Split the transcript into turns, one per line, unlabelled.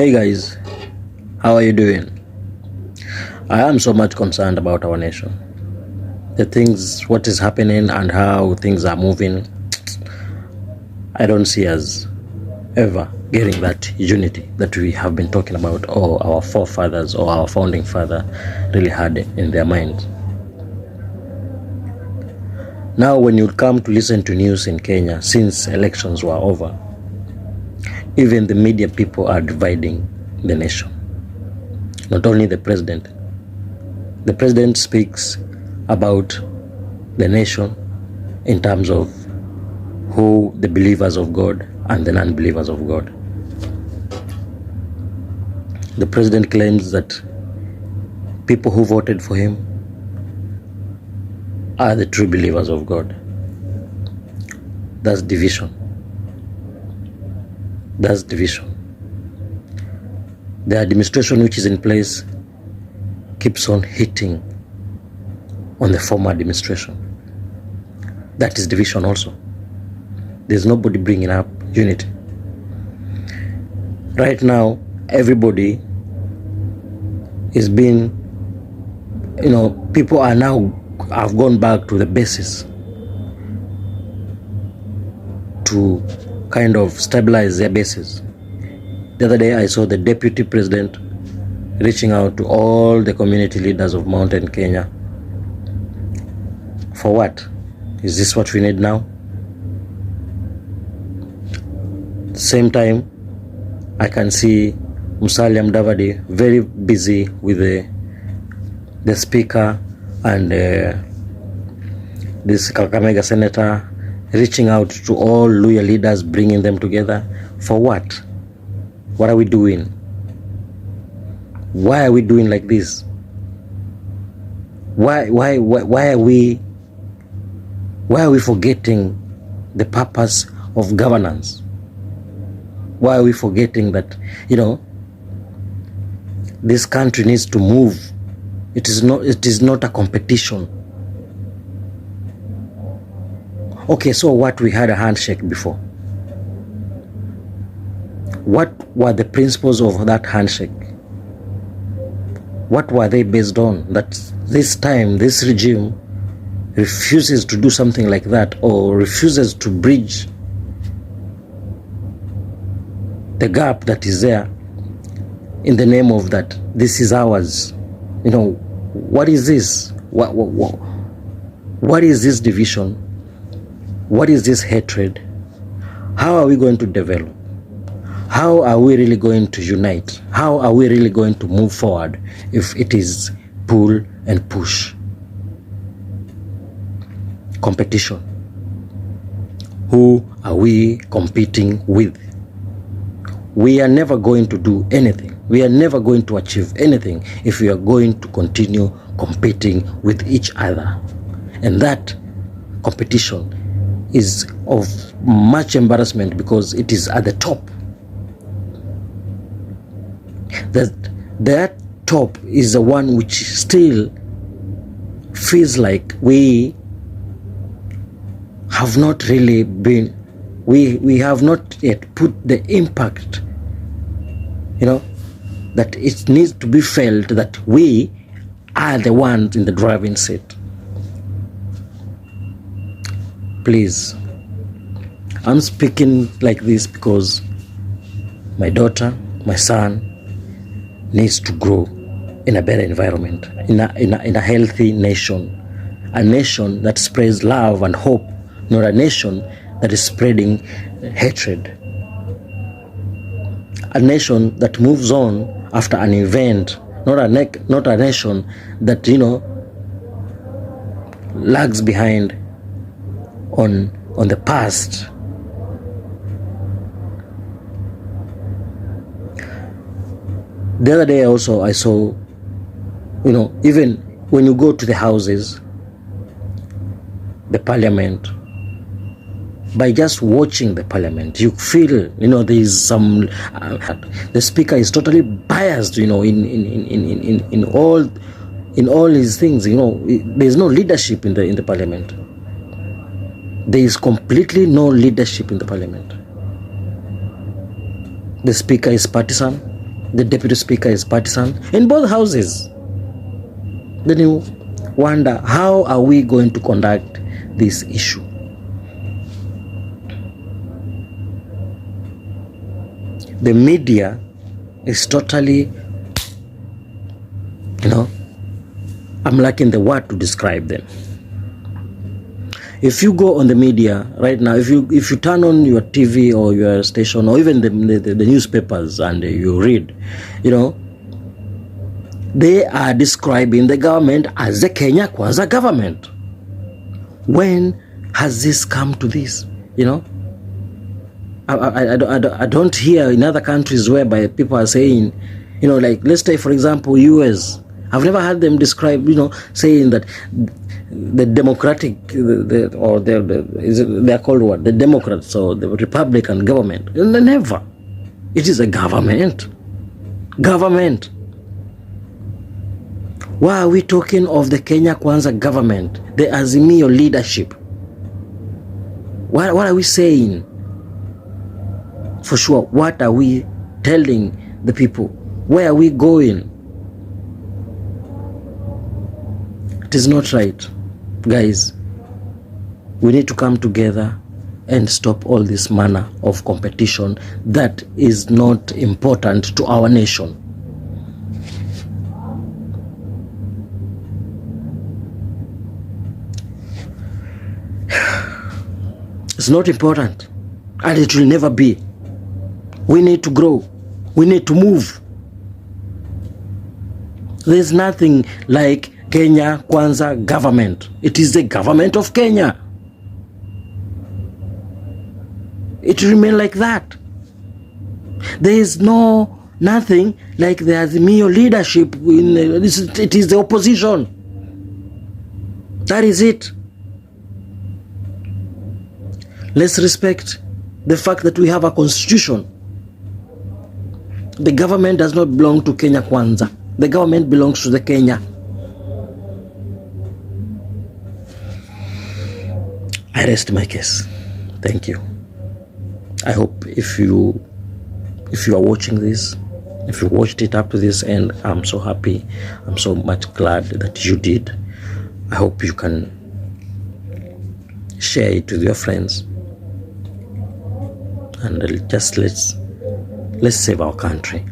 Hey guys, how are you doing? I am so much concerned about our nation. The things, what is happening and how things are moving, I don't see us ever getting that unity that we have been talking about, or our forefathers or our founding father really had in their minds. Now when you come to listen to news in Kenya, since elections were over, even the media people are dividing the nation. Not only the president. The president speaks about the nation in terms of who the believers of God and the non-believers of God. The president claims that people who voted for him are the true believers of God. That's division. That's division. The administration which is in place keeps on hitting on the former administration. That is division also. There's nobody bringing up unity. Right now, everybody is being, people are now have gone back to the basis to kind of stabilize their bases. The other day I saw the deputy president reaching out to all the community leaders of Mountain Kenya. For what? Is this what we need now? Same time, I can see Musalia Mudavadi very busy with the speaker and this Kakamega senator, reaching out to all Luya leaders, bringing them together. For what? What are we doing? Why are we doing like this? Why are we forgetting the purpose of governance? Why are we forgetting that, this country needs to move? It is not a competition. Okay, so what? We had a handshake before. What were the principles of that handshake? What were they based on? That this time, this regime refuses to do something like that, or refuses to bridge the gap that is there in the name of that this is ours. What is this? What is this division? What is this hatred? How are we going to develop? How are we really going to unite? How are we really going to move forward if it is pull and push? Competition. Who are we competing with? We are never going to do anything. We are never going to achieve anything if we are going to continue competing with each other. And that competition is of much embarrassment because it is at the top. That top is the one which still feels like we have not really been, we have not yet put the impact, that it needs to be felt that we are the ones in the driving seat. Please, I'm speaking like this because my daughter, my son needs to grow in a better environment, in a healthy nation, a nation that spreads love and hope, not a nation that is spreading hatred, a nation that moves on after an event, not a nation that lags behind on the past. The other day also I saw, even when you go to the houses, the parliament, by just watching the parliament, you feel, there is some, the speaker is totally biased, in all his things, there is no leadership in the parliament. There is completely no leadership in the parliament. The speaker is partisan. The deputy speaker is partisan in both houses. Then you wonder, how are we going to conduct this issue? The media is totally, I'm lacking the word to describe them. If you go on the media right now, if you turn on your TV or your station or even the newspapers and you read, they are describing the government as the Kenya Kwanza government. When has this come to this? I don't hear in other countries whereby people are saying, like, let's say for example US. I've never heard them describe, saying that the Democratic, they're called what? The Democrats or the Republican government. Never. It is a government. Government. Why are we talking of the Kenya Kwanza government, the Azimio leadership? What are we saying? For sure, what are we telling the people? Where are we going? It is not right. Guys, we need to come together and stop all this manner of competition that is not important to our nation. It's not important, and it will never be. We need to grow. We need to move. There's nothing like Kenya Kwanza government. It is the government of Kenya. It will remain like that. There is nothing like the Azimio leadership. It is the opposition. That is it. Let's respect the fact that we have a constitution. The government does not belong to Kenya Kwanza. The government belongs to the Kenya. I rest my case. Thank you. I hope if you are watching this, if you watched it up to this end, I'm so happy. I'm so much glad that you did. I hope you can share it with your friends. And just let's save our country.